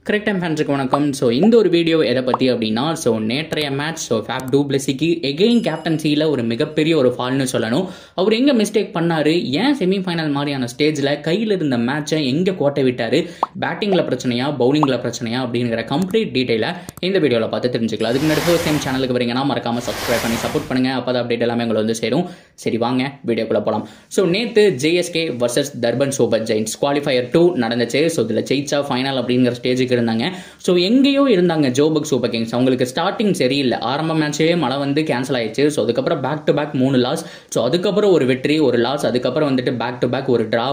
Correct time ஃபேன்ஸுக்கு வணக்கம். So இந்த ஒரு வீடியோ எதை பற்றி அப்படின்னா, ஸோ நேற்றைய மேட்ச் ஃபேப் டூ பிளஸிக்கு எகெயின் கேப்டன்சியில் ஒரு மிகப்பெரிய ஒரு ஃபால்னு சொல்லணும். அவர் எங்கே மிஸ்டேக் பண்ணார், ஏன் செமிஃபைனல் மாதிரியான ஸ்டேஜில் கையில் இருந்த மேட்சை எங்கே கோட்டை விட்டார், பேட்டிங்கில் பிரச்சனையா பவுலிங்கில் பிரச்சனையா அப்படிங்கிற கம்ப்ளீட் டீட்டெயிலை இந்த வீடியோவில் பார்த்து தெரிஞ்சுக்கலாம். அதுக்கு முன்னாடி ஃபர்ஸ்ட் டைம் சேனலுக்கு வரீங்கன்னா மறக்காமல் சப்ஸ்கிரைப் பண்ணி சப்போர்ட் பண்ணுங்கள். அப்போ தான் அப்டேட் எல்லாமே உங்களை வந்து சேரும். சரி வாங்க வீடியோக்குள்ளே போகலாம். ஸோ நேற்று JSK versus Durban super giants qualifier 2 நடந்துச்சு. ஸோ இதில் ஜெயிச்சா ஃபைனல் அப்படிங்கிற ஸ்டேஜுக்கு இருந்தாங்க. ஸோ எங்கேயோ இருந்தாங்க ஜோபக் சூப்பர் கிங்ஸ். அவங்களுக்கு ஸ்டார்டிங் சரியில்லை, ஆரம்ப மேட்சே மழை வந்து கேன்சல் ஆயிடுச்சு. ஸோ அதுக்கப்புறம் back to back 3 loss. So அதுக்கப்புறம் ஒரு வெற்றி ஒரு லாஸ், அதுக்கப்புறம் வந்துட்டு பேக் டு பேக் ஒரு ட்ரா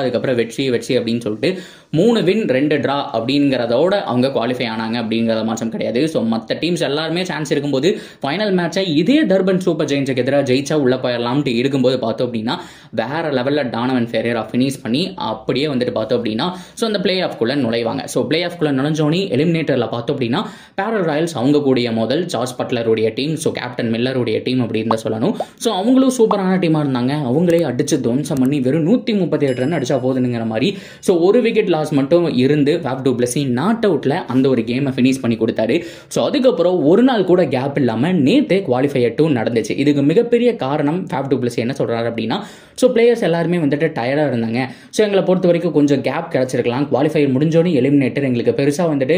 அதுக்கப்புறம் வெற்றி அப்படின்னு சொல்லிட்டு 3 வின் 2 ட்ரா அப்படிங்கிறதோட அவங்க குவாலிஃபை ஆனாங்க அப்படிங்கிறத மாற்றம் கிடையாது. ஸோ மற்ற டீம்ஸ் எல்லாருமே சான்ஸ் இருக்கும்போது ஃபைனல் மேட்சை இதே தர்பன் சூப்பர் ஜெயின்ஸுக்கு எதிராக ஜெயிச்சா உள்ள போயிடலாம்னு இருக்கும்போது பார்த்தோம் அப்படின்னா வேற லெவலில் டானவன் ஃபெரேரா ஃபினிஷ் பண்ணி அப்படியே வந்துட்டு பார்த்தோம் அப்படின்னா ஸோ அந்த பிளே ஆஃப்குள்ளே நுழைவாங்க. ஸோ பிளே ஆஃப்குள்ளே நுழைஞ்சோனி எலிமினேட்டரில் பார்த்தோம் அப்படின்னா பேரல் ராயல்ஸ் அவங்க கூடிய முதல் ஜார்ஜ் பட்லருடைய டீம், ஸோ கேப்டன் மில்லருடைய டீம் அப்படின்னு தான் சொல்லணும். ஸோ அவங்களும் சூப்பரான டீமாக இருந்தாங்க. அவங்களே அடிச்சு துவம்சம் பண்ணி வெறும் 138 ரன் அடிச்சா போதுங்கிற மாதிரி. ஸோ ஒரு விக்கெட் லாஸ் மட்டும் இருந்து ஃபேப் டூ பிளஸி நாட் அவுட்ல அந்த ஒரு கேமை ஃபினிஷ் பண்ணி கொடுத்தாரு. ஸோ அதுக்கப்புறம் ஒரு நாள் கூட கேப் இல்லாமல் நேற்று குவாலிஃபயர் 2 நடந்துச்சு. இதுக்கு மிகப்பெரிய காரணம் ஃபேப் டூ பிளஸி என்ன சொல்றாரு அப்படின்னா, ஸோ பிளேயர்ஸ் எல்லாருமே வந்துட்டு டயர்டாக இருந்தாங்க. ஸோ எங்களை பொறுத்த வரைக்கும் கொஞ்சம் கேப் கிடைச்சிருக்கலாம். குவாலிஃபயர் முடிஞ்சோடனே எலிமினேட்டர் எங்களுக்கு பெருசாக வந்துட்டு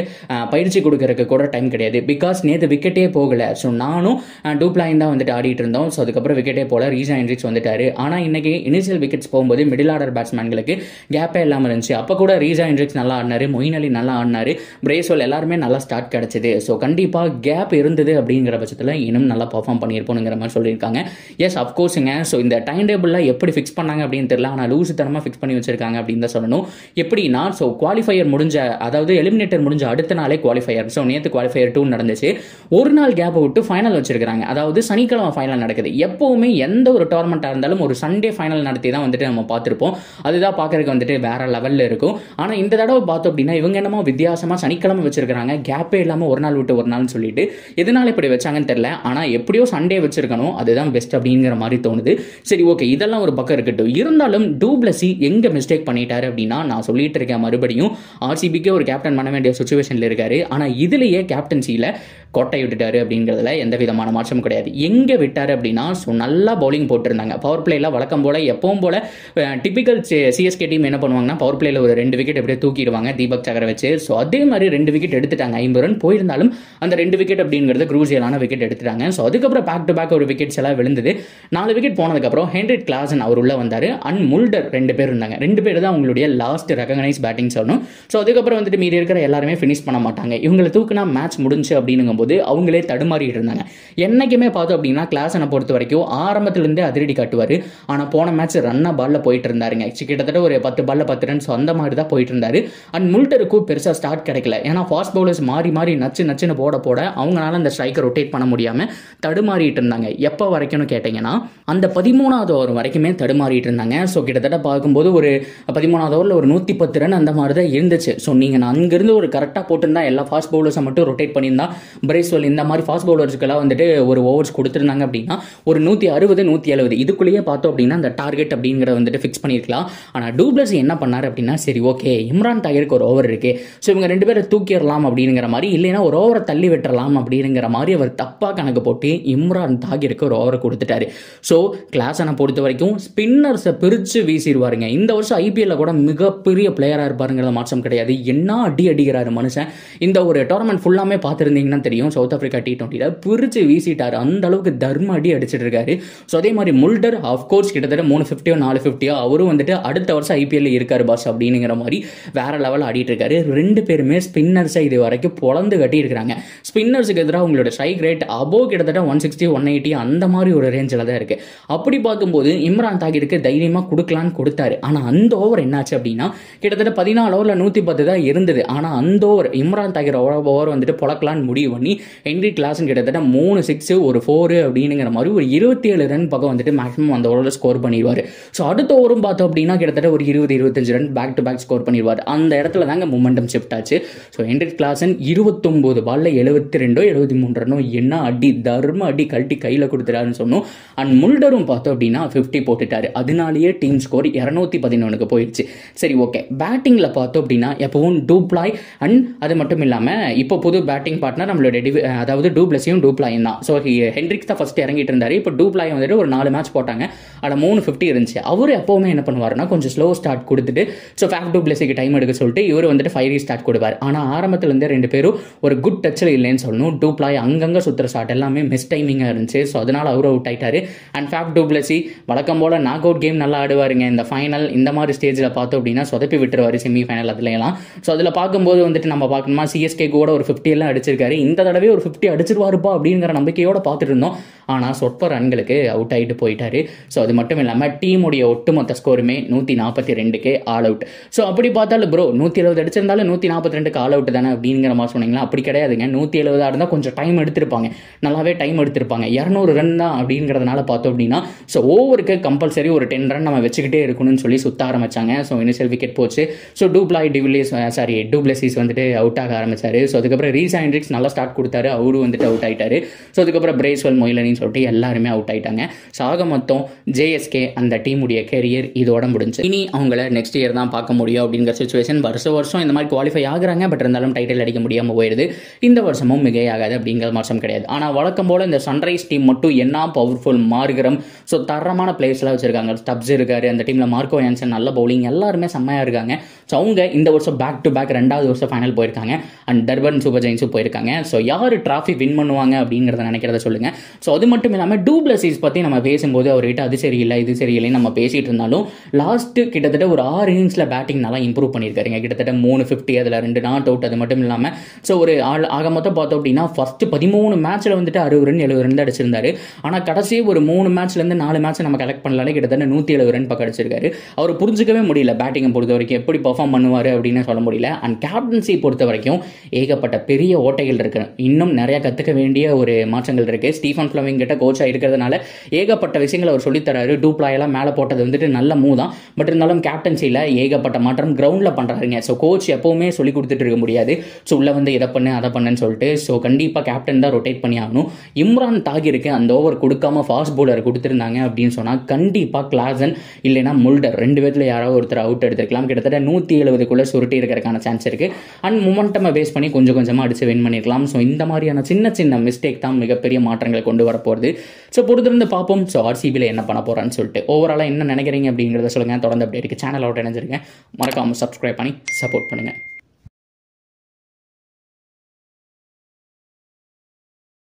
பயிற்சி கொடுக்கறதுக்கு கூட டைம் கிடையாது. பிகாஸ் நேற்று விக்கெட்டே போகலை. ஸோ நானும் டூப்ளாயின் தான் வந்துட்டு ஆடிட்டு இருந்தோம். ஸோ அதுக்கப்புறம் விக்கெட்டே போல ரீசா ஹென்ரிக்ஸ் வந்துட்டாரு. ஆனால் இன்னைக்கு இனிஷியல் விக்கெட்ஸ் போகும்போது மிடில் ஆர்டர் பேட்ஸ்மேன்களுக்கு கேப்பே இல்லாமல் இருந்துச்சு. அப்போ கூட ரீசா ஹென்ரிக்ஸ் நல்லா ஆடினாரு, மொயின் அலி நல்லா ஆடினாரு, பிரேஸ்வெல் எல்லாருமே நல்லா ஸ்டார்ட் கிடைச்சது. ஸோ கண்டிப்பாக கேப் இருந்தது அப்படிங்கிற பட்சத்தில் இன்னும் நல்லா பர்ஃபார்ம் பண்ணியிருப்போங்கிற மாதிரி சொல்லியிருக்காங்க. எஸ் அஃப்கோர்ஸுங்க. ஸோ இந்த டைம் டேபிளில் எப்படி ஃபிக்ஸ் பண்ணாங்க அப்படின்னு தெரியல, ஆனால் லூசு தரமாக ஃபிக்ஸ் பண்ணி வச்சிருக்காங்க அப்படின்னு தான் சொல்லணும். எப்படின்னா, ஸோ குவாலிஃபயர் முடிஞ்ச அதாவது எலிமினேட்டர் முடிஞ்ச அடுத்த நாளே குவாலிஃபயர். ஸோ நேற்று குவாலிஃபயர் 2 நடந்துச்சு. ஒரு நாள் கேப் விட்டு ஃபைனல் வச்சிருக்காங்க. அதாவது சனிக்கிழமை ஃபைனல் நடக்குது. எப்பவுமே எந்த ஒரு டோர்னமெண்ட்டாக இருந்தாலும் ஒரு சண்டே ஃபைனல் நடத்தி தான் வந்துட்டு நம்ம பார்த்துருப்போம். அதுதான் பார்க்கறதுக்கு வந்துட்டு வேற லெவலில் இருக்கும். ஆனால் இந்த தடவை பார்த்தோம் அப்படின்னா இவங்க என்னமோ வித்தியாசமாக சனிக்கிழமை வச்சிருக்காங்க, கேப்பே இல்லாமல் ஒரு நாள் விட்டு ஒரு நாள்னு சொல்லிட்டு எதனால இப்படி வச்சாங்கன்னு தெரியல. ஆனால் எப்படியோ சண்டே வச்சிருக்கணும், அதுதான் பெஸ்ட் அப்படிங்கிற மாதிரி தோணுது. சரி ஓகே, இதெல்லாம் ஒரு பக்கம் இருக்கட்டும். இருந்தாலும் டூ பிளஸி எங்க மிஸ்டேக் பண்ணிட்டாரு அப்படின்னா, நான் சொல்லிட்டு இருக்கேன் மறுபடியும் ஆர்சிபிக்கு ஒரு கேப்டன் பண்ண வேண்டிய சுச்சுவேஷன்ல இருக்காரு. ஆனா இதுலயே கேப்டன்சியில கோட்டை விட்டுட்டாரு அப்படிங்கிறதுல எந்த விதமான மாற்றமும் கிடையாது. எங்க விட்டாரு அப்படின்னா, ஸோ நல்லா பவுலிங் போட்டிருந்தாங்க. பவர் பிளேல வழக்கம் போல எப்பவும் போல டிபிக்கல் சிஎஸ்கே டீம் என்ன பண்ணுவாங்கன்னா பவர் பிளேல ஒரு 2 விக்கெட் எப்படியே தூக்கிடுவாங்க தீபக் சகரை வச்சு. ஸோ அதே மாதிரி 2 விக்கெட் எடுத்துட்டாங்க. 50 ரன் போயிருந்தாலும் அந்த 2 விக்கெட் அப்படிங்கிறது குரூசியலான விக்கெட் எடுத்துட்டாங்க. ஸோ அதுக்கப்புறம் பேக் டு பேக் ஒரு விக்கெட்ஸ் எல்லாம் விழுந்தது. 4 விக்கெட் போனதுக்கப்புறம் ஹென்ரிக் கிளாசன் அவர் உள்ள வந்தாரு. அண்ட் முல்டர் 2 பேர் இருந்தாங்க. 2 பேர் தான் அவங்களுடைய லாஸ்ட் ரெகனைஸ் பேட்டிங் சொல்லணும். ஸோ அதுக்கப்புறம் வந்துட்டு மீதி இருக்கிற எல்லாருமே ஃபினிஷ் பண்ண மாட்டாங்க. இவங்களை தூக்குனா மேட்ச் முடிஞ்சு அப்படிங்கும்போது அவங்களே தடுமாறிட்டு இருந்தாங்க. என்னைக்குமே பார்த்தோம் அப்படின்னா கிளாஸனை பொறுத்த வரைக்கும் ஆரம்பத்திலிருந்தே அதிரடி காட்டுவார். ஆனால் போன மேட்ச் ரன்னா பால்ல போயிட்டு இருந்தாருங்க. கிட்டத்தட்ட ஒரு 10 பால்ல 10 ரன்ஸ் அந்த மாதிரி தான் போயிட்டு இருந்தாரு. அண்ட் முல்டருக்கும் பெருசாக ஸ்டார்ட் கிடைக்கல. ஏன்னா ஃபாஸ்ட் பவுலர்ஸ் மாறி நச்சுன்னு போட அவங்களால அந்த ஸ்ட்ரைக்கை ரொட்டேட் பண்ண முடியாம தடுமாறிட்டு இருந்தாங்க. எப்போ வரைக்கும்னு கேட்டீங்கன்னா அந்த 13வது ஓவர் வரைக்குமே தடுமாறிட்டு இருந்தாங்க. ஸோ கிட்டத்தட்ட பார்க்கும்போது ஒரு 13வது ஓவரில் ஒரு 110 ரன் அந்த மாதிரி தான் இருந்துச்சு. ஸோ நீங்கள் அங்கிருந்து ஒரு கரெக்டாக போட்டிருந்தா எல்லா ஃபாஸ்ட் பவுலர்ஸை மட்டும் ரொட்டேட் பண்ணியிருந்தா பிரேஸ்வெல் இந்த மாதிரி ஃபாஸ்ட் பவுலர்ஸ்க்கெல்லாம் வந்துட்டு ஒரு ஓவர்ஸ் கொடுத்துருந்தாங்க அப்படின்னா ஒரு 160 170 இதுக்குள்ளேயே பார்த்தோம் அப்படின்னா அந்த டார்கெட் அப்படிங்கிறத வந்துட்டு ஃபிக்ஸ் பண்ணியிருக்கலாம். ஆனால் டூ பிளஸி என்ன பண்ணார் அப்படின்னா, சரி ஓகே இம்ரான் தாகிருக்கு ஒரு ஓவர் இருக்கு, ஸோ இவங்க 2 பேரை தூக்கிடலாம் அப்படிங்கிற மாதிரி, இல்லைன்னா ஒரு ஓவரை தள்ளி விட்டுறலாம் அப்படிங்கிற மாதிரி அவர் தப்பாக கணக்கு போட்டு இம்ரான் தாகிருக்கு ஒரு ஓவரை கொடுத்துட்டாரு. ஸோ கிளாஸனை பொறுத்த வரைக்கும் ஸ்பின்னர்ஸை பிரித்து வீசிடுவாருங்க. இந்த வருஷம் ஐபிஎல்ல கூட மிகப்பெரிய பிளேயராக இருப்பாருங்கிறத மாற்றம் கிடையாது. என்ன அடிக்கிறாரு மனுஷன். இந்த ஒரு டோர்னமெண்ட் ஃபுல்லாமே பார்த்துருந்தீங்கன்னா தெரியும், சவுத் ஆப்பிரிக்கா T20 பிரித்து வீசிட்டாரு. அந்த அளவுக்கு தர்ம அடி அடிச்சிட்டு இருக்காரு. ஸோ அதே மாதிரி முல்டர் ஆஃப்கோர்ஸ் கிட்டத்தட்ட 350 450 அவரும் வந்துட்டு அடுத்த வருஷம் ஐபிஎல்ல இருக்காரு பாஸ் அப்படிங்கிற மாதிரி வேற லெவல் ஆடிட்டு இருக்காரு. 2 பேருமே ஸ்பின்னர்ஸை இது வரைக்கும் பொழந்து கட்டி இருக்கிறாங்க. ஸ்பின்னர்ஸுக்கு எதிராக உங்களோட ஸ்ட்ரைக் ரேட் அபோ கிட்டத்தட்ட 160 180 அந்த மாதிரி ஒரு ரேஞ்சில் தான் இருக்கு. அப்படி பார்க்கும்போது இம்ரான் தாகிருக்கு தைரியமாக கொடுக்கலான்னு கொடுத்தாரு. ஆனால் அந்த ஓவர் என்னாச்சு அப்படின்னா கிட்டத்தட்ட 14 ஓவரில் 110 தான் இருந்தது. ஆனால் அந்த ஓவர் இம்ரான் தாகிர் ஓவர் வந்துட்டு பொழக்கலான்னு முடிவு பண்ணி ஹென்ரிக் கிளாசன் கிட்டத்தட்ட 3 6 ஒரு 4 அப்படிங்கிற மாதிரி ஒரு 27 ரன் பக்கம் வந்துட்டு மேக்ஸிமம் அந்த ஓவரில் ஸ்கோர் பண்ணிடுவார். ஸோ அடுத்த ஓவரும் பார்த்தோம் அப்படின்னா கிட்டத்தட்ட ஒரு 20-25 run back to back score பண்ணிடுவார். அந்த இடத்துல தாங்க மொமெண்டம் ஷிஃப்ட் ஆச்சு. ஸோ ஹென்ரிக் கிளாசன் 29 பால்ல 72 73 ரன்னோ என்ன அடி தர்ம அடி கழட்டி கையில் கொடுத்துட்டாருன்னு சொன்னோம். அண்ட் முல்டரும் பார்த்தோம் அப்படின்னா 50 போட்டுட்டாரு. அதனாலேயே டீம் ஸ்கோர் 211க்கு போயிடுச்சு. சரி ஓகே, பேட்டிங்கில் பார்த்தோம் அப்படின்னா எப்பவும் டூப்ளா டூப்ளாய் அண்ட் அது மட்டும் இல்லாமல் இப்போ புது பேட்டிங் பார்ட்னர் நம்மளோட அதாவது டூப்ளஸியும் டூப்ளாயும் தான். ஸோ ஹென்ரிக்ஸ் தான் ஃபர்ஸ்ட் இறங்கிட்டு இருந்தார். இப்போ டூப்ளாய் வந்துட்டு ஒரு 4 மேட்ச் போட்டாங்க, அதில் 350 இருந்துச்சு. அவர் எப்போவுமே என்ன பண்ணுவார்னா கொஞ்சம் ஸ்லோ ஸ்டார்ட் கொடுத்துட்டு ஸோ ஃபேஃப் டூப்ளஸிக்கு டைம் எடுக்க சொல்லிட்டு இவர் வந்துட்டு ஃபைரி ஸ்டார்ட் கொடுப்பார். ஆனால் ஆரம்பத்தில் இருந்து 2 பேரும் ஒரு குட் டச்சில் இல்லைன்னு சொல்லணும். டூப்ளாய் அங்கங்கே சுற்றுற ஷாட் எல்லாமே மிஸ் டைமிங்காக இருந்துச்சு. ஸோ அதனால் அவர் அவுட் ஆயிட்டாரு. அண்ட் ஃபேஃப் டூப்ளஸி வழக்கம் போல் நாக் அவுட் கேம் நல்லா ஆடுவாருங்க. இந்த ஃபைனல் இந்த மாதிரி ஸ்டேஜில் பார்த்தோம் அப்படின்னா சொதப்பி விட்டுருவார் செமிஃபைனல் அதுலாம். ஸோ அதில் பார்க்கும்போது வந்துட்டு நம்ம பார்க்கணுமா சிஎஸ்கே கூட ஒரு 50 எல்லாம் அடிச்சிருக்காரு. இந்த தடவை ஒரு 50 அடிச்சிருவாருப்பா அப்படிங்கிற நம்பிக்கையோட பார்த்துட்டு இருந்தோம். ஆனால் சொற்ப ரன்களுக்கு அவுட் ஆகிட்டு போயிட்டாரு. ஸோ அது மட்டும் இல்லாமல் டீமுடைய ஒட்டுமொத்த ஸ்கோருமே 142க்கு ஆல் அவுட். ஸோ அப்படி பார்த்தாலும் ப்ரோ 170 அடிச்சிருந்தாலும் 142க்கு ஆல் அவுட் தானே அப்படிங்கிற மாதிரி சொன்னீங்களா? அப்படி கிடையாதுங்க. 170 இருந்தால் கொஞ்சம் டைம் எடுத்திருப்பாங்க, நல்லாவே டைம் எடுத்திருப்பாங்க. 200 ரன் தான் அப்படிங்கிறதுனால பார்த்தோம் அப்படின்னா ஸோ ஓவருக்கு கம்பல்சரி ஒரு 10 ரன் நம்ம வச்சுக்கிட்டே இருக்கணும்னு சொல்லி சுத்த ஆரம்பிச்சாங்க. ஸோ இனிஷியல் விக்கெட் போச்சு. ஸோ டூப்ளஸிஸ் வந்துட்டு அவுட் ஆக ஆரம்பிச்சாரு. ஸோ அதுக்கப்புறம் ரீசா ஹென்ரிக்ஸ் நல்லா ஸ்டார்ட் கொடுத்தாரு, அவரும் வந்துட்டு அவுட் ஆயிட்டாரு. ஸோ அதுக்கப்புறம் பிரேஸ்வெல் மொயிலனின்னு சொல்லிட்டு எல்லாருமே அவுட் ஆயிட்டாங்க. ஸோ ஆக மொத்தம் ஜேஎஸ்கே அந்த டீமுடைய கேரியர் இதோட முடிஞ்சு. இனி அவங்கள நெக்ஸ்ட் இயர் தான் பார்க்க முடியும் அப்படிங்கிற சுச்சுவேஷன். வருஷம் இந்த மாதிரி குவாலிஃபை ஆகுறாங்க, பட் இருந்தாலும் டைட்டில் அடிக்க முடியாமல் போயிடுது. இந்த வருஷமும் மிகையாகாது அப்படிங்கிற மாற்றம் கிடையாது. ஆனால் வழக்கம் போல இந்த சன்ரைஸ் டீம் மட்டும் என்ன பவர்ஃபுல் மார்கரம் ஸோ தரமான பிளேயர்ஸ்லாம் வச்சிருக்காங்க. ஸ்டப்ஸ் இருக்காரு அந்த டீமில், மார்க்கோ யான்சன் நல்ல பவுலிங், எல்லாருமே செம்மையாக இருக்காங்க. ஸோ அவங்க இந்த வருஷம் பேக் டு பேக் 2வது வருஷம் ஃபைனல் போயிருக்காங்க. அண்ட் டர்பன் சூப்பர் ஜெயின்ஸும் போயிருக்காங்க. ஸோ யார் டிராஃபி வின் பண்ணுவாங்க அப்படிங்கிறத நினைக்கிறத சொல்லுங்க. ஸோ அது மட்டும் இல்லாமல் டூப்ளஸிஸ் பற்றி நம்ம பேசும்போது அவர்கிட்ட அது சரியில்லை இது சரியில்லைன்னு நம்ம பேசிட்டு இருந்தாலும் லாஸ்ட் கிட்டத்தட்ட ஒரு 6 இன்னிங்ஸில் பேட்டிங் நல்லா இம்ப்ரூவ் பண்ணியிருக்காருங்க. கிட்டத்தட்ட 350, அதில் 2 நாட் அவுட். அது மட்டும் இல்லாமல் ஸோ ஒரு ஆக மொத்தம் பார்த்தோம் அப்படின்னா ஃபர்ஸ்ட் 13 மேட்ச்சில் வந்துட்டு 60 ரன் 70 ரன் அடிச்சிருந்தாரு. ஆனால் கடைசி ஒரு 3 மேட்ச்லேருந்து 4 மேட்ச் நம்ம கலெக்ட் பண்ணலாலே கிட்டத்தட்ட 170 ரன் பக்கம் அடிச்சிருக்காரு. அவர் புரிஞ்சிக்கவே முடியல பேட்டிங்கை பொறுத்த வரைக்கும் எப்படி பர்ஃபார்ம் பண்ணுவார் அப்படின்னு சொல்ல முடியல. அண்ட் கேப்டன்சி பொறுத்த வரைக்கும் ஏகப்பட்ட பெரிய ஓட்டைகள் இருக்கு, இன்னும் நிறைய கற்றுக்க வேண்டிய ஒரு மாற்றங்கள் இருக்கு. ஸ்டீஃபன் ஃப்ளமிங் கிட்ட கோச்சாக இருக்கிறதுனால ஏகப்பட்ட விஷயங்கள் அவர் சொல்லித்தராரு. டூப்ளாயெல்லாம் மேலே போட்டது வந்துட்டு நல்ல மூவ் தான், பட் இருந்தாலும் கேப்டன்சியில் ஏகப்பட்ட மாற்றம் கிரவுண்டில் பண்ணுறாருங்க. ஸோ கோச் எப்போவுமே சொல்லி கொடுத்துட்டு இருக்க முடியாது. ஸோ உள்ளே வந்து இதை பண்ணு அதை பண்ணுன்னு சொல்லிட்டு ஸோ கண்டிப்பாக கேப்டன் தான் ரொட்டேட் பண்ணி ஆகணும். இம்ரான் தாகிருக்கு அந்த ஓவர் கொடுக்காம ஃபாஸ்ட் பவுலர் கொடுத்துருந்தாங்க அப்படின்னு சொன்னால் கண்டிப்பாக கிளாசன் இல்லைனா முல்டர் 2 பேர்த்தில் யாராவது ஒருத்தர் அவுட் எடுத்துருக்கலாம். கிட்டத்தட்ட 170க்குள்ளே சுருட்டி இருக்கிறதுக்கான சான்ஸ் இருக்குது. அண்ட் மொமெண்டமை பேஸ் பண்ணி கொஞ்சம் கொஞ்சமாக அடித்து வின் பண்ணியிருக்கலாம். ஸோ இந்த மாதிரியான சின்ன சின்ன மிஸ்டேக் தான் மிகப்பெரிய மாற்றங்களை கொண்டு வரப்போகுது. ஸோ பொறுத்திருந்து பார்ப்போம். ஸோ ஆர்சிபியில் என்ன பண்ண போகிறான்னு சொல்லிட்டு ஓவராலாக என்ன நினைக்கிறீங்க அப்படிங்கிறத சொல்லுங்கள். தொடர்ந்து அப்படி இருக்குது சேனலோட இணைஞ்சிருங்க. மறக்காமல் சப்ஸ்கிரைப் பண்ணி சப்போர்ட் பண்ணுங்கள்.